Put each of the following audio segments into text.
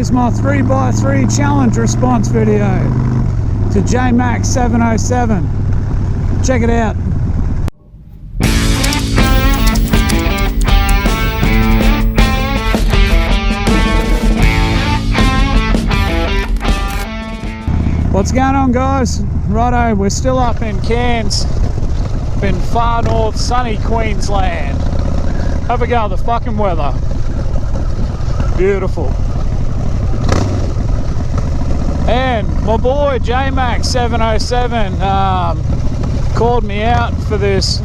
Here's my 3x3 challenge response video to JMax 707. Check it out. What's going on, guys? Righto, we're still up in Cairns, in far north sunny Queensland. Have a go at the fucking weather. Beautiful. And my boy JMax 707 called me out for this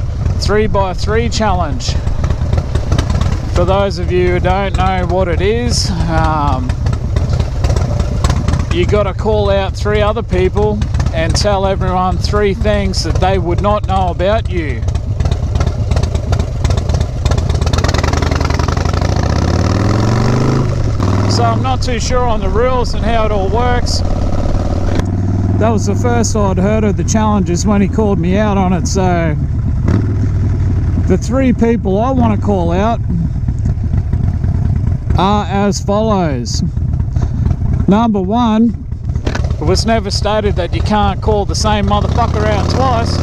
3x3 challenge. For those of you who don't know what it is, you got to call out 3 other people and tell everyone 3 things that they would not know about you. So I'm not too sure on the rules and how it all works. That was the first I'd heard of the challenges when he called me out on it. So the 3 people I want to call out are as follows. Number 1, it was never stated that you can't call the same motherfucker out twice.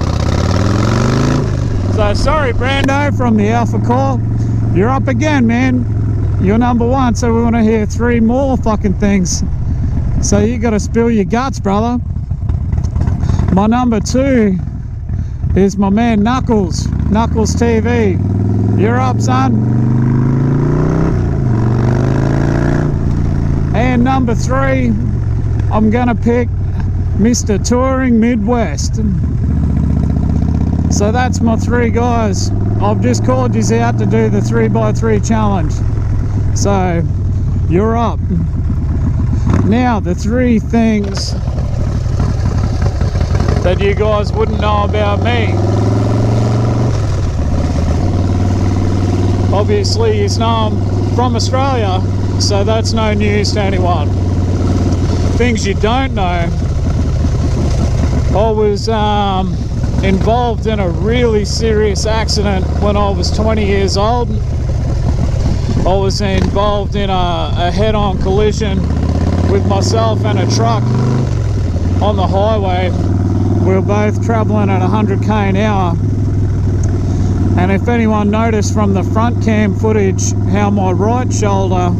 So sorry, Brando from the Alpha Call, you're up again, man. You're number 1, so we want to hear 3 more fucking things. So you got to spill your guts, brother. My number 2 is my man Knuckles TV. You're up, son. And number 3, I'm gonna pick Mr. Touring Midwest. So that's my 3 guys. I've just called you out to do the 3x3 challenge. So you're up. Now the 3 things that you guys wouldn't know about me. Obviously you know I'm from Australia, so that's no news to anyone. Things you don't know, I was involved in a really serious accident when I was 20 years old. I was involved in a head-on collision with myself and a truck on the highway. We were both traveling at 100k an hour. And if anyone noticed from the front cam footage how my right shoulder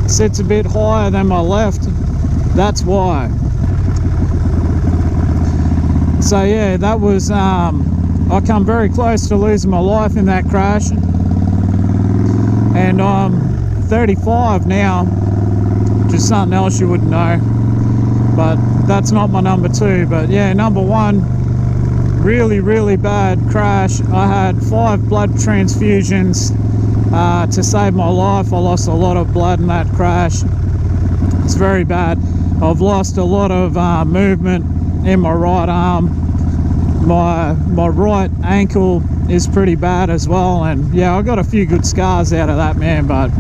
sits a bit higher than my left, that's why. So yeah, that was I come very close to losing my life in that crash. And I'm 35 now, just something else you wouldn't know, but that's not my number 2. But yeah, number 1, really bad crash. I had 5 blood transfusions to save my life. I lost a lot of blood in that crash. It's very bad. I've lost a lot of movement in my right arm. My right ankle is pretty bad as well, and yeah, I got a few good scars out of that, man. But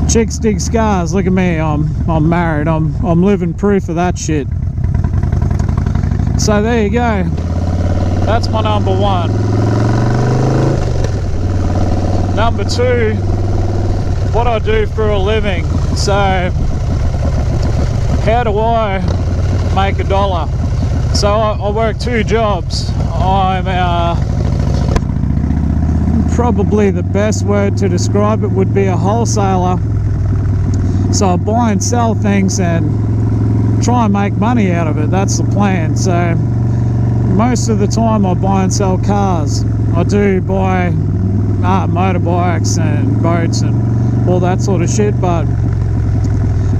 chicks dig scars. Look at me, I'm married. I'm living proof of that shit. So there you go. That's my number 1. Number 2, what I do for a living. So how do I make $1? So I work 2 jobs. I'm probably the best word to describe it would be a wholesaler. So I buy and sell things and try and make money out of it. That's the plan. So most of the time I buy and sell cars. I do buy motorbikes and boats and all that sort of shit, but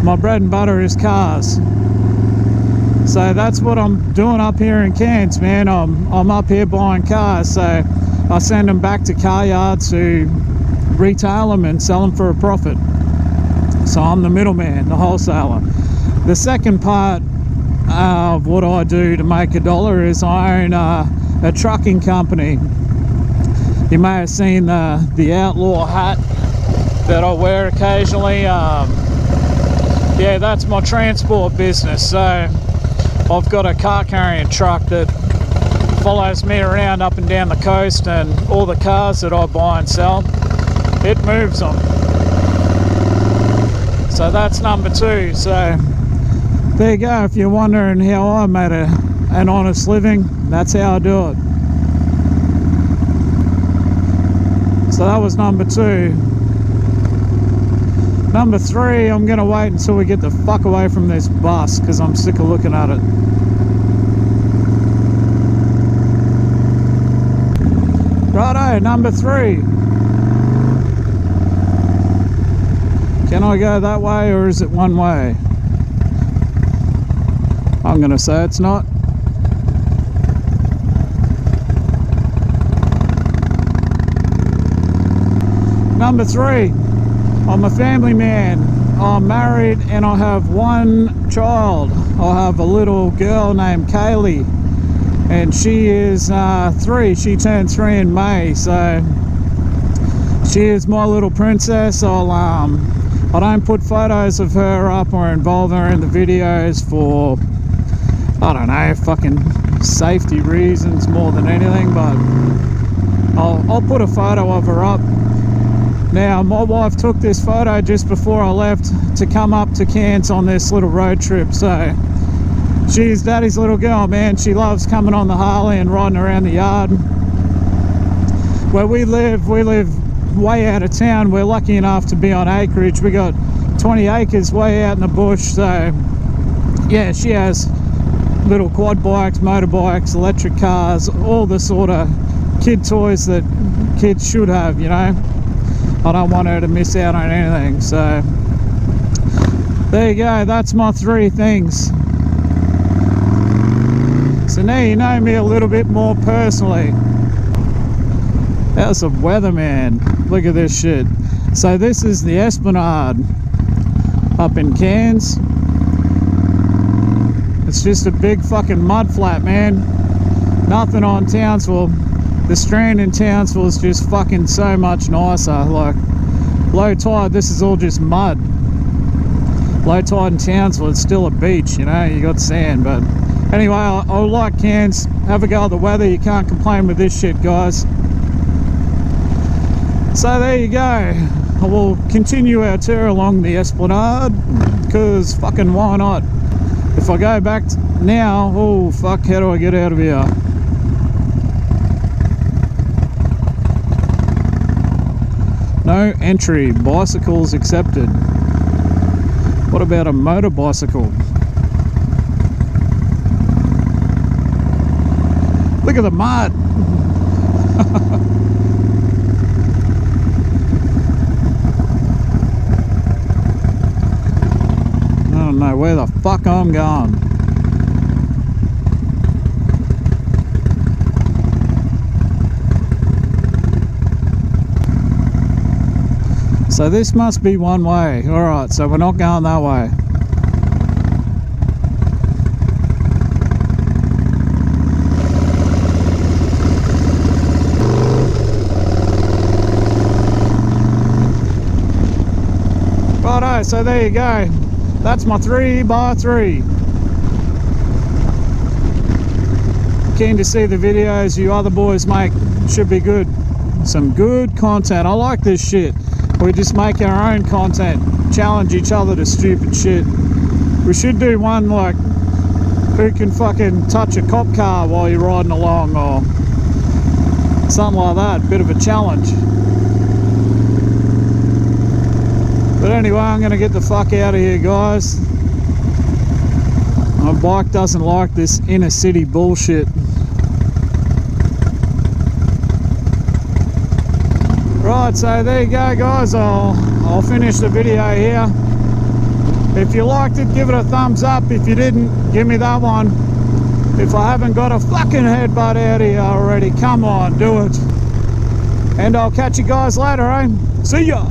my bread and butter is cars. So that's what I'm doing up here in Cairns, man. I'm up here buying cars, so I send them back to car yards who retail them and sell them for a profit. So I'm the middleman, the wholesaler. The second part of what I do to make $1 is I own a trucking company. You may have seen the outlaw hat that I wear occasionally. Yeah, that's my transport business. So I've got a car carrying truck that follows me around up and down the coast, and all the cars that I buy and sell, it moves them. So that's number 2. So there you go. If you're wondering how I made an honest living, that's how I do it. So that was number 2. Number 3, I'm gonna wait until we get the fuck away from this bus because I'm sick of looking at it. Righto, number 3. Can I go that way or is it one way? I'm gonna say it's not. Number 3, I'm a family man. I'm married and I have 1 child. I have a little girl named Kaylee and she is 3. She turned 3 in May, so she is my little princess. I don't put photos of her up or involve her in the videos for, I don't know, fucking safety reasons more than anything, but I'll put a photo of her up. Now, my wife took this photo just before I left to come up to Cairns on this little road trip, so she's daddy's little girl, man. She loves coming on the Harley and riding around the yard. Where we live way out of town. We're lucky enough to be on acreage. We got 20 acres way out in the bush, so yeah, she has little quad bikes, motorbikes, electric cars, all the sort of kid toys that kids should have, you know. I don't want her to miss out on anything, so there you go. That's my 3 things. So now you know me a little bit more personally. How's the weather, man? Look at this shit. So this is the Esplanade up in Cairns. It's just a big fucking mud flat, man. Nothing on Townsville. The strand in Townsville is just fucking so much nicer. Like low tide, this is all just mud. Low tide in Townsville, it's still a beach, you know, you got sand. But anyway, I like Cairns. Have a go at the weather. You can't complain with this shit, guys. So there you go. I will continue our tour along the Esplanade because fucking why not? If I go back now, oh fuck, how do I get out of here? No entry, bicycles accepted. What about a motor bicycle? Look at the mud. I don't know where the fuck I'm going. So this must be one way. Alright, so we're not going that way. Righto, so there you go. That's my 3x3. Keen to see the videos you other boys make. Should be good. Some good content. I like this shit. We just make our own content, challenge each other to stupid shit. We should do one like who can fucking touch a cop car while you're riding along or something like that, bit of a challenge. But anyway, I'm gonna get the fuck out of here, guys. My bike doesn't like this inner city bullshit. Right, so there you go, guys. I'll finish the video here. If you liked it, give it a thumbs up. If you didn't, give me that one. If I haven't got a fucking headbutt out here already, come on, do it. And I'll catch you guys later, eh? See ya!